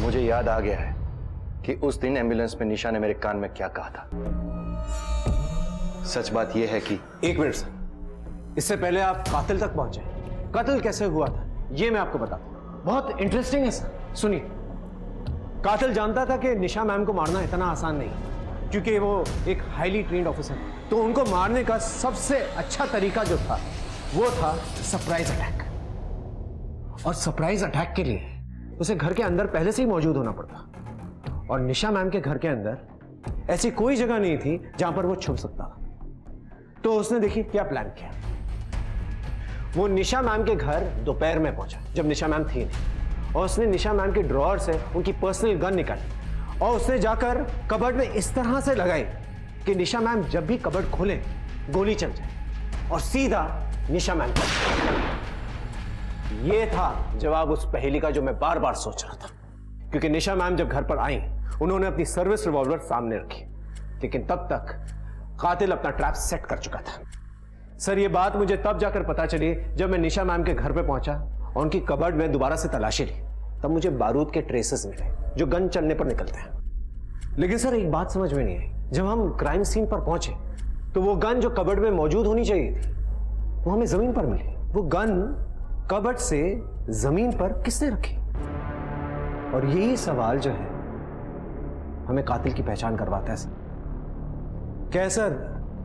मुझे याद आ गया है कि उस दिन एम्बुलेंस में निशा ने मेरे कान में क्या कहा था। सच बात यह है कि एक मिनट सर, इससे पहले आप कातिल तक पहुंचे। कत्ल कैसे हुआ था ये मैं आपको बताता हूं। बहुत इंटरेस्टिंग है सर, सुनिए। कातिल जानता था कि निशा मैम को मारना इतना आसान नहीं क्योंकि वो एक हाईली ट्रेन्ड ऑफिसर है। तो उनको मारने का सबसे अच्छा तरीका जो था वो था सरप्राइज अटैक। और सरप्राइज अटैक के लिए उसे घर के अंदर पहले से ही मौजूद होना पड़ता। और निशा मैम के घर के अंदर ऐसी कोई जगह नहीं थी जहां पर वो छुप सकता था। तो उसने देखिए क्या प्लान किया। वो निशा मैम के घर दोपहर में पहुंचा जब निशा मैम थी नहीं, और उसने निशा मैम के ड्रॉअर से उनकी पर्सनल गन निकाली और उसने जाकर कबर्ड में इस तरह से लगाई कि निशा मैम जब भी कबर्ड खोले गोली चल जाए और सीधा निशा मैम पर। ये था जवाब उस पहेली का जो मैं बार बार सोच रहा था। क्योंकि निशा मैम जब घर पर आई उन्होंने अपनी सर्विस रिवॉल्वर सामने रखी, लेकिन तब तक कातिल अपना ट्रैप सेट कर चुका था। सर, ये बात मुझे तब जाकर पता चली जब मैं निशा मैम के घर पे पहुंचा और उनकी कबर्ड में दोबारा से तलाशी ली। तब मुझे बारूद के ट्रेसेस मिले जो गन चलने पर निकलते हैं। लेकिन सर, एक बात समझ में नहीं आई। जब हम क्राइम सीन पर पहुंचे तो वो गन जो कबर्ड में मौजूद होनी चाहिए थी वो हमें जमीन पर मिली। वो गन कबर्ड से जमीन पर किसने रखी? और यही सवाल जो है हमें कातिल की पहचान करवाता है सर। क्या सर,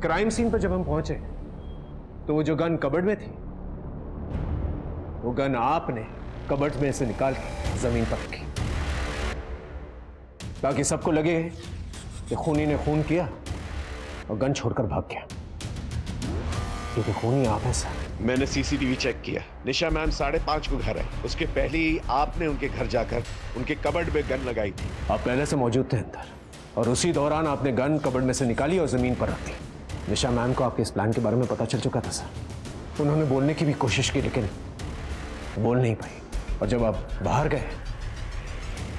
क्राइम सीन पर जब हम पहुंचे तो वो जो गन कबर्ड में थी वो गन आपने कबर्ड में से निकाल के जमीन पर रखी ताकि सबको लगे कि खूनी ने खून किया और गन छोड़कर भाग गया। क्योंकि खूनी आप है सर। मैंने सीसीटीवी चेक किया। निशा मैम 5:30 को घर आई। उसके पहले ही आपने उनके घर जाकर उनके कबर्ड में गन लगाई थी। आप पहले से मौजूद थे अंदर और उसी दौरान आपने गन कबर्ड में से निकाली और जमीन पर रख दी। निशा मैम को आपके इस प्लान के बारे में पता चल चुका था सर। उन्होंने बोलने की भी कोशिश की लेकिन बोल नहीं पाई। और जब आप बाहर गए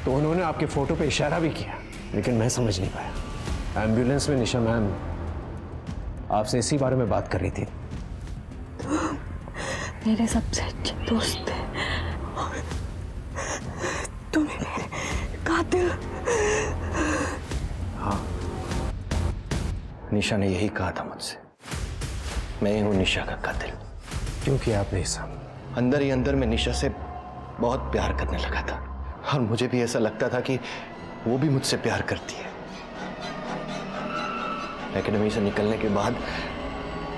तो उन्होंने आपके फोटो पे इशारा भी किया लेकिन मैं समझ नहीं पाया। एम्बुलेंस में निशा मैम आपसे इसी बारे में बात कर रही थी। मेरे सबसे अच्छे दोस्त थे और तुम्हें मेरे कातिल। हाँ, निशा ने यही कहा था मुझसे, मैं ही हूं निशा का कातिल। क्यों किया आपने ऐसा? अंदर ही अंदर मैं निशा से बहुत प्यार करने लगा था और मुझे भी ऐसा लगता था कि वो भी मुझसे प्यार करती है। एकेडमी से निकलने के बाद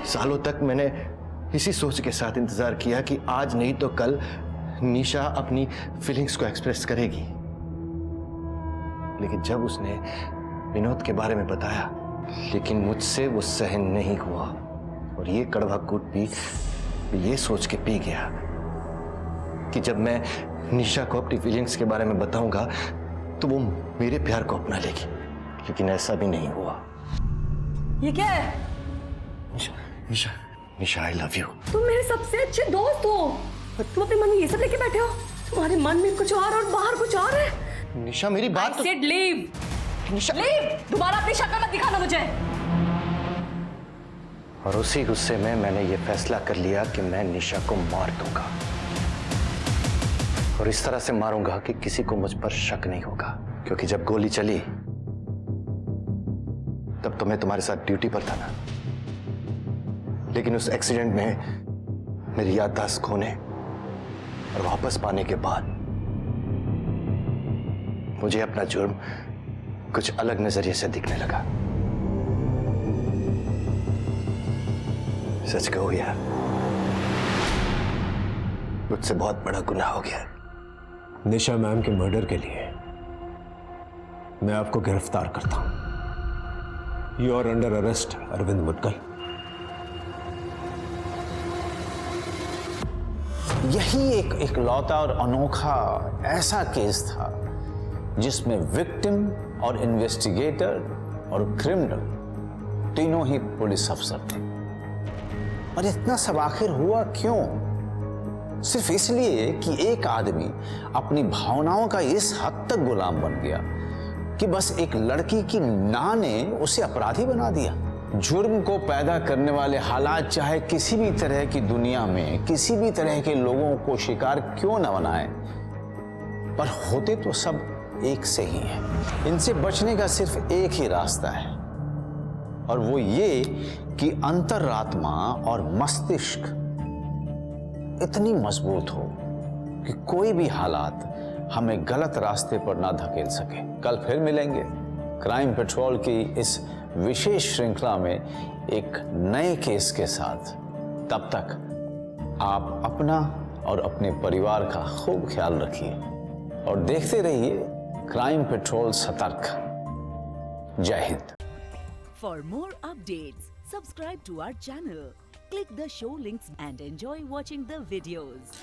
सालों तक मैंने इसी सोच के साथ इंतजार किया कि आज नहीं तो कल निशा अपनी फीलिंग्स को एक्सप्रेस करेगी। लेकिन जब उसने विनोद के बारे में बताया, लेकिन मुझसे वो सहन नहीं हुआ और ये कड़वा कूट भी ये सोच के पी गया कि जब मैं निशा को अपनी फीलिंग्स के बारे में बताऊंगा तो वो मेरे प्यार को अपना लेगी। लेकिन ऐसा भी नहीं हुआ। ये क्या है? निशा, निशा आई लव यू। तुम मेरे सबसे अच्छे दोस्त हो, तुम अपने मन में ये सब लेके बैठे हो? तुम्हारे मन में कुछ और बाहर कुछ और है। निशा मेरी बात I said leave. Leave. दोबारा अपनी शक्ल मत दिखाना मुझे। और उसी गुस्से में मैंने ये फैसला कर लिया कि मैं निशा को मार दूंगा और इस तरह से मारूंगा कि किसी को मुझ पर शक नहीं होगा। क्योंकि जब गोली चली तब तो मैं तुम्हारे साथ ड्यूटी पर था ना, लेकिन उस एक्सीडेंट में मेरी याददाश्त खोने और वापस पाने के बाद मुझे अपना जुर्म कुछ अलग नजरिए से दिखने लगा। सच कहो यार, मुझसे बहुत बड़ा गुनाह हो गया। निशा मैम के मर्डर के लिए मैं आपको गिरफ्तार करता हूं। You are under arrest Arvind Mudgal. यही एक लौता और अनोखा ऐसा केस था जिसमें विक्टिम और इन्वेस्टिगेटर और क्रिमिनल तीनों ही पुलिस अफसर थे। और इतना सब आखिर हुआ क्यों? सिर्फ इसलिए कि एक आदमी अपनी भावनाओं का इस हद तक गुलाम बन गया कि बस एक लड़की की ना ने उसे अपराधी बना दिया। जुर्म को पैदा करने वाले हालात चाहे किसी भी तरह की दुनिया में किसी भी तरह के लोगों को शिकार क्यों न बनाए, पर होते तो सब एक से ही हैं। इनसे बचने का सिर्फ एक ही रास्ता है और वो ये कि अंतरात्मा और मस्तिष्क इतनी मजबूत हो कि कोई भी हालात हमें गलत रास्ते पर ना धकेल सके। कल फिर मिलेंगे क्राइम पेट्रोल की इस विशेष श्रृंखला में एक नए केस के साथ। तब तक आप अपना और अपने परिवार का खूब ख्याल रखिए और देखते रहिए क्राइम पेट्रोल सतर्क। जय Hind. For more updates, subscribe to our channel, click the show links and enjoy watching the videos.